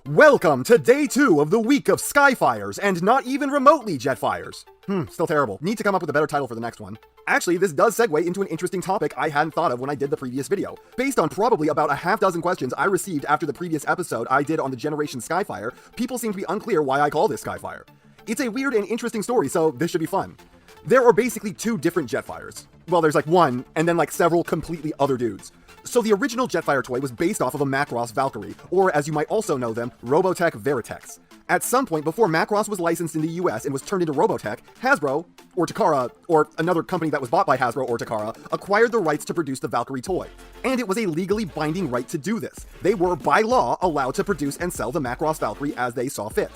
Welcome to day 2 of the week of Skyfires, and not even remotely Jetfires. Still terrible. Need to come up with a better title for the next one. Actually, this does segue into an interesting topic I hadn't thought of when I did the previous video. Based on probably about a half dozen questions I received after the previous episode I did on the Generation Skyfire, people seem to be unclear why I call this Skyfire. It's a weird and interesting story, so this should be fun. There are basically 2 different Jetfires. Well, there's like one, and then like several completely other dudes. So the original Jetfire toy was based off of a Macross Valkyrie, or as you might also know them, Robotech Veritex. At some point before Macross was licensed in the US and was turned into Robotech, Hasbro, or Takara, or another company that was bought by Hasbro or Takara, acquired the rights to produce the Valkyrie toy. And it was a legally binding right to do this. They were, by law, allowed to produce and sell the Macross Valkyrie as they saw fit.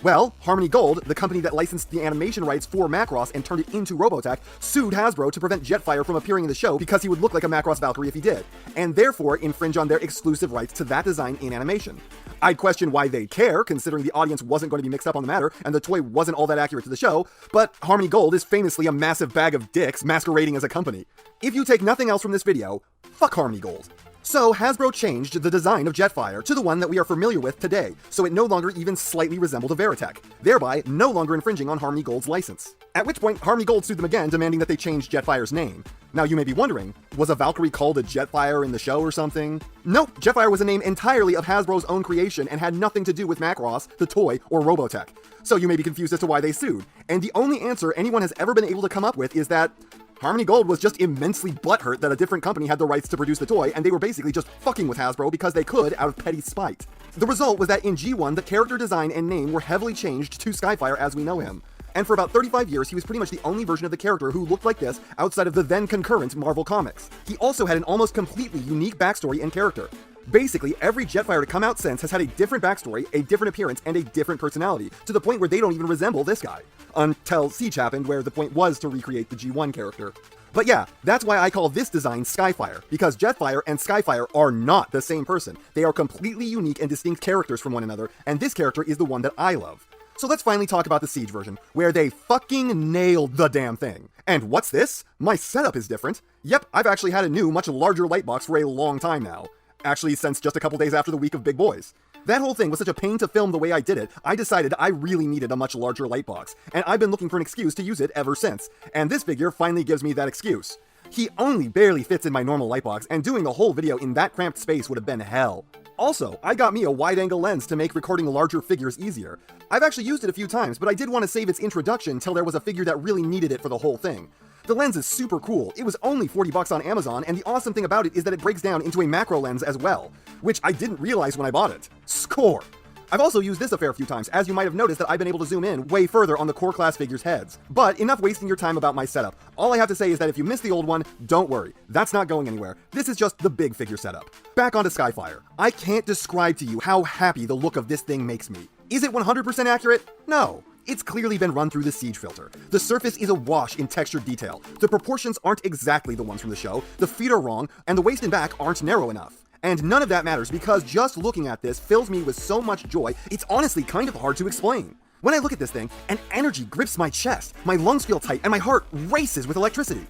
Well, Harmony Gold, the company that licensed the animation rights for Macross and turned it into Robotech, sued Hasbro to prevent Jetfire from appearing in the show because he would look like a Macross Valkyrie if he did, and therefore infringe on their exclusive rights to that design in animation. I'd question why they'd care, considering the audience wasn't going to be mixed up on the matter, and the toy wasn't all that accurate to the show, but Harmony Gold is famously a massive bag of dicks masquerading as a company. If you take nothing else from this video, fuck Harmony Gold. So Hasbro changed the design of Jetfire to the one that we are familiar with today, so it no longer even slightly resembled a Veritech, thereby no longer infringing on Harmony Gold's license. At which point, Harmony Gold sued them again, demanding that they change Jetfire's name. Now you may be wondering, was a Valkyrie called a Jetfire in the show or something? Nope, Jetfire was a name entirely of Hasbro's own creation and had nothing to do with Macross, the toy, or Robotech. So you may be confused as to why they sued, and the only answer anyone has ever been able to come up with is that Harmony Gold was just immensely butthurt that a different company had the rights to produce the toy, and they were basically just fucking with Hasbro because they could out of petty spite. The result was that in G1, the character design and name were heavily changed to Skyfire as we know him. And for about 35 years, he was pretty much the only version of the character who looked like this outside of the then concurrent Marvel Comics. He also had an almost completely unique backstory and character. Basically, every Jetfire to come out since has had a different backstory, a different appearance, and a different personality, to the point where they don't even resemble this guy. Until Siege happened, where the point was to recreate the G1 character. But yeah, that's why I call this design Skyfire, because Jetfire and Skyfire are not the same person. They are completely unique and distinct characters from one another, and this character is the one that I love. So let's finally talk about the Siege version, where they fucking nailed the damn thing. And what's this? My setup is different. Yep, I've actually had a new, much larger lightbox for a long time now. Actually, since just a couple days after the week of Big Boys. That whole thing was such a pain to film the way I did it, I decided I really needed a much larger lightbox, and I've been looking for an excuse to use it ever since, and this figure finally gives me that excuse. He only barely fits in my normal lightbox, and doing a whole video in that cramped space would have been hell. Also, I got me a wide-angle lens to make recording larger figures easier. I've actually used it a few times, but I did want to save its introduction till there was a figure that really needed it for the whole thing. The lens is super cool. It was only $40 on Amazon, and the awesome thing about it is that it breaks down into a macro lens as well, which I didn't realize when I bought it. Score! I've also used this a fair few times, as you might have noticed that I've been able to zoom in way further on the core class figures' heads. But enough wasting your time about my setup. All I have to say is that if you missed the old one, don't worry. That's not going anywhere. This is just the big figure setup. Back onto Skyfire. I can't describe to you how happy the look of this thing makes me. Is it 100% accurate? No. It's clearly been run through the Siege filter. The surface is awash in textured detail. The proportions aren't exactly the ones from the show, the feet are wrong, and the waist and back aren't narrow enough. And none of that matters because just looking at this fills me with so much joy, it's honestly kind of hard to explain. When I look at this thing, an energy grips my chest, my lungs feel tight, and my heart races with electricity.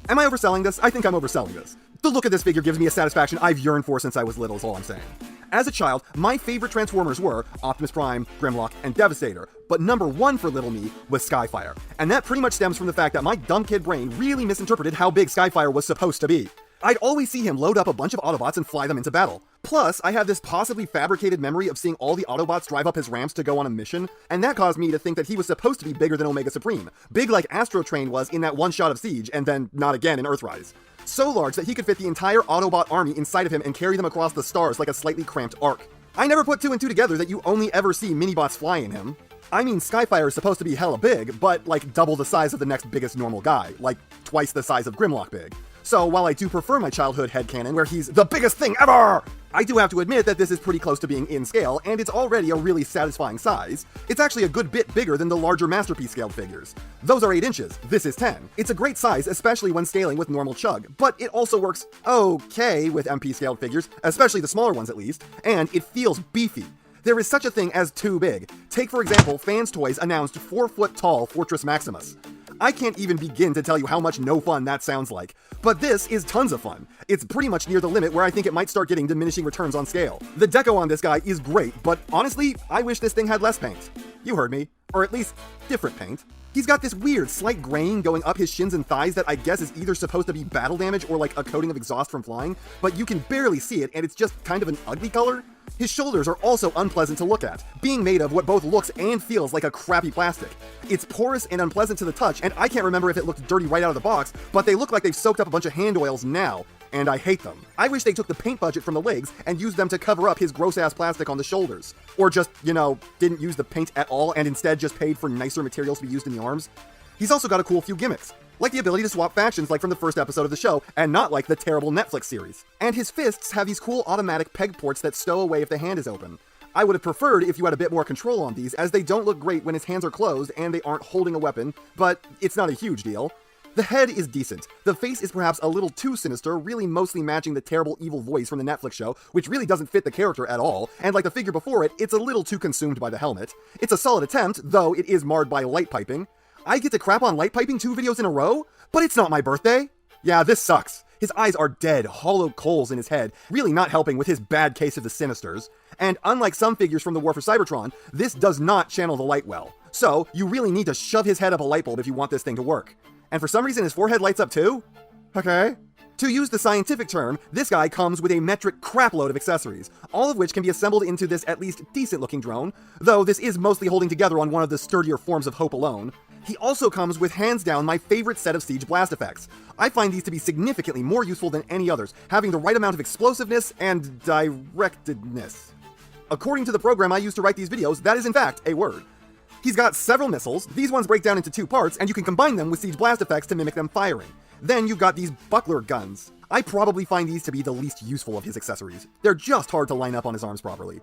Am I overselling this? I think I'm overselling this. The look of this figure gives me a satisfaction I've yearned for since I was little is all I'm saying. As a child, my favorite Transformers were Optimus Prime, Grimlock, and Devastator, but number 1 for little me was Skyfire. And that pretty much stems from the fact that my dumb kid brain really misinterpreted how big Skyfire was supposed to be. I'd always see him load up a bunch of Autobots and fly them into battle. Plus, I have this possibly fabricated memory of seeing all the Autobots drive up his ramps to go on a mission, and that caused me to think that he was supposed to be bigger than Omega Supreme, big like Astro Train was in that one shot of Siege, and then not again in Earthrise. So large that he could fit the entire Autobot army inside of him and carry them across the stars like a slightly cramped arc. I never put 2 and 2 together that you only ever see minibots fly in him. I mean, Skyfire is supposed to be hella big, but like double the size of the next biggest normal guy, like twice the size of Grimlock big. So while I do prefer my childhood headcanon where he's the biggest thing ever, I do have to admit that this is pretty close to being in scale, and it's already a really satisfying size. It's actually a good bit bigger than the larger Masterpiece scaled figures. Those are 8 inches, this is 10. It's a great size, especially when scaling with normal chug, but it also works okay with MP scaled figures, especially the smaller ones at least, and it feels beefy. There is such a thing as too big. Take for example, Fans Toys announced 4-foot tall Fortress Maximus. I can't even begin to tell you how much no fun that sounds like. But this is tons of fun. It's pretty much near the limit where I think it might start getting diminishing returns on scale. The deco on this guy is great, but honestly, I wish this thing had less paint. You heard me. Or at least, different paint. He's got this weird, slight graying going up his shins and thighs that I guess is either supposed to be battle damage or like a coating of exhaust from flying, but you can barely see it and it's just kind of an ugly color. His shoulders are also unpleasant to look at, being made of what both looks and feels like a crappy plastic. It's porous and unpleasant to the touch, and I can't remember if it looked dirty right out of the box, but they look like they've soaked up a bunch of hand oils now, and I hate them. I wish they took the paint budget from the legs and used them to cover up his gross-ass plastic on the shoulders. Or just, didn't use the paint at all and instead just paid for nicer materials to be used in the arms. He's also got a cool few gimmicks, like the ability to swap factions like from the first episode of the show, and not like the terrible Netflix series. And his fists have these cool automatic peg ports that stow away if the hand is open. I would have preferred if you had a bit more control on these, as they don't look great when his hands are closed and they aren't holding a weapon, but it's not a huge deal. The head is decent. The face is perhaps a little too sinister, really mostly matching the terrible evil voice from the Netflix show, which really doesn't fit the character at all, and like the figure before it, it's a little too consumed by the helmet. It's a solid attempt, though it is marred by light piping. I get to crap on light piping 2 videos in a row? But it's not my birthday! Yeah, this sucks. His eyes are dead, hollow coals in his head, really not helping with his bad case of the Sinisters. And unlike some figures from the War for Cybertron, this does not channel the light well. So, you really need to shove his head up a light bulb if you want this thing to work. And for some reason his forehead lights up too? Okay. To use the scientific term, this guy comes with a metric crapload of accessories, all of which can be assembled into this at least decent-looking drone, though this is mostly holding together on one of the sturdier forms of hope alone. He also comes with hands down my favorite set of siege blast effects. I find these to be significantly more useful than any others, having the right amount of explosiveness and directedness. According to the program I use to write these videos, that is in fact a word. He's got several missiles. These ones break down into 2 parts, and you can combine them with siege blast effects to mimic them firing. Then you've got these buckler guns. I probably find these to be the least useful of his accessories. They're just hard to line up on his arms properly.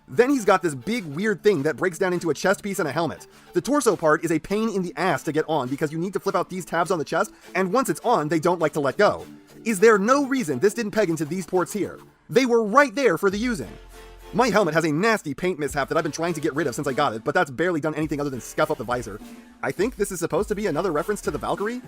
Then he's got this big weird thing that breaks down into a chest piece and a helmet. The torso part is a pain in the ass to get on because you need to flip out these tabs on the chest, and once it's on, they don't like to let go. Is there no reason this didn't peg into these ports here? They were right there for the using. My helmet has a nasty paint mishap that I've been trying to get rid of since I got it, but that's barely done anything other than scuff up the visor. I think this is supposed to be another reference to the Valkyrie?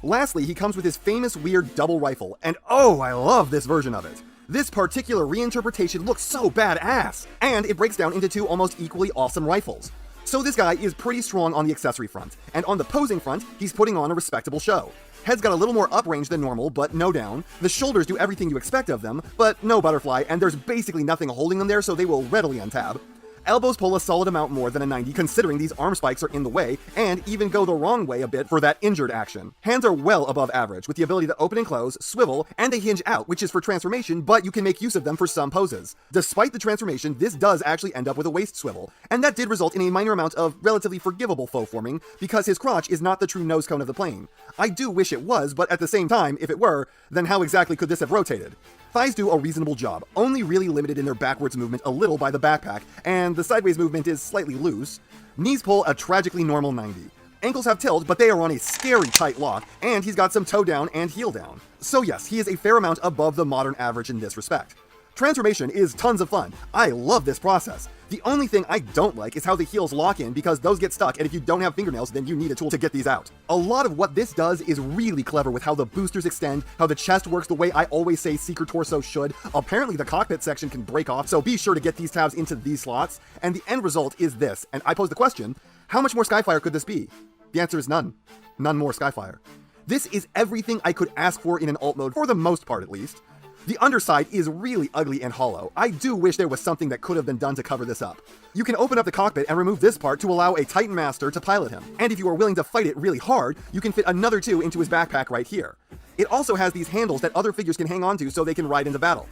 Lastly, he comes with his famous weird double rifle, and oh, I love this version of it. This particular reinterpretation looks so badass, and it breaks down into 2 almost equally awesome rifles. So this guy is pretty strong on the accessory front, and on the posing front, he's putting on a respectable show. Head's got a little more uprange than normal, but no down. The shoulders do everything you expect of them, but no butterfly, and there's basically nothing holding them there, so they will readily untab. Elbows pull a solid amount more than a 90 considering these arm spikes are in the way, and even go the wrong way a bit for that injured action. Hands are well above average, with the ability to open and close, swivel, and they hinge out, which is for transformation, but you can make use of them for some poses. Despite the transformation, this does actually end up with a waist swivel, and that did result in a minor amount of relatively forgivable faux forming, because his crotch is not the true nose cone of the plane. I do wish it was, but at the same time, if it were, then how exactly could this have rotated? Thighs do a reasonable job, only really limited in their backwards movement a little by the backpack, and the sideways movement is slightly loose. Knees pull a tragically normal 90. Ankles have tilt, but they are on a scary tight lock, and he's got some toe down and heel down. So yes, he is a fair amount above the modern average in this respect. Transformation is tons of fun. I love this process. The only thing I don't like is how the heels lock in because those get stuck, and if you don't have fingernails, then you need a tool to get these out. A lot of what this does is really clever with how the boosters extend, how the chest works the way I always say Seeker Torso should. Apparently the cockpit section can break off, so be sure to get these tabs into these slots, and the end result is this, and I pose the question, how much more Skyfire could this be? The answer is none. None more Skyfire. This is everything I could ask for in an alt mode, for the most part at least. The underside is really ugly and hollow. I do wish there was something that could have been done to cover this up. You can open up the cockpit and remove this part to allow a Titan Master to pilot him. And if you are willing to fight it really hard, you can fit another 2 into his backpack right here. It also has these handles that other figures can hang onto so they can ride into battle.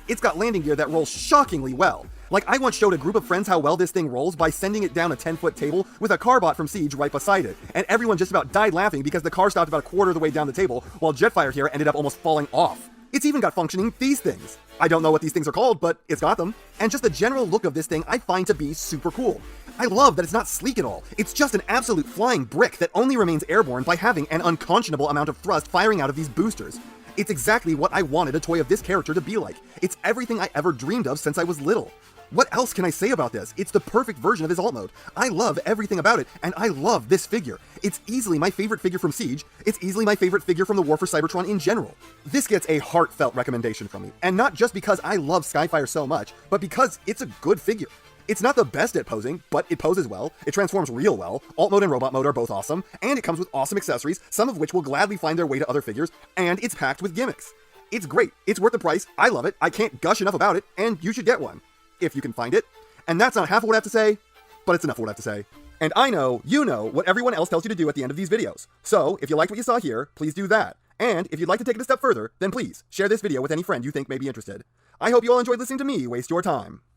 It's got landing gear that rolls shockingly well. Like, I once showed a group of friends how well this thing rolls by sending it down a 10-foot table with a car bot from Siege right beside it, and everyone just about died laughing because the car stopped about a quarter of the way down the table, while Jetfire here ended up almost falling off. It's even got functioning these things. I don't know what these things are called, but it's got them. And just the general look of this thing I find to be super cool. I love that it's not sleek at all. It's just an absolute flying brick that only remains airborne by having an unconscionable amount of thrust firing out of these boosters. It's exactly what I wanted a toy of this character to be like. It's everything I ever dreamed of since I was little. What else can I say about this? It's the perfect version of his alt mode. I love everything about it, and I love this figure. It's easily my favorite figure from Siege. It's easily my favorite figure from the War for Cybertron in general. This gets a heartfelt recommendation from me, and not just because I love Skyfire so much, but because it's a good figure. It's not the best at posing, but it poses well, it transforms real well, alt mode and robot mode are both awesome, and it comes with awesome accessories, some of which will gladly find their way to other figures, and it's packed with gimmicks. It's great, it's worth the price, I love it, I can't gush enough about it, and you should get one. If you can find it. And that's not half of what I have to say, but it's enough of what I have to say. And I know, you know, what everyone else tells you to do at the end of these videos. So, if you liked what you saw here, please do that. And if you'd like to take it a step further, then please, share this video with any friend you think may be interested. I hope you all enjoyed listening to me waste your time.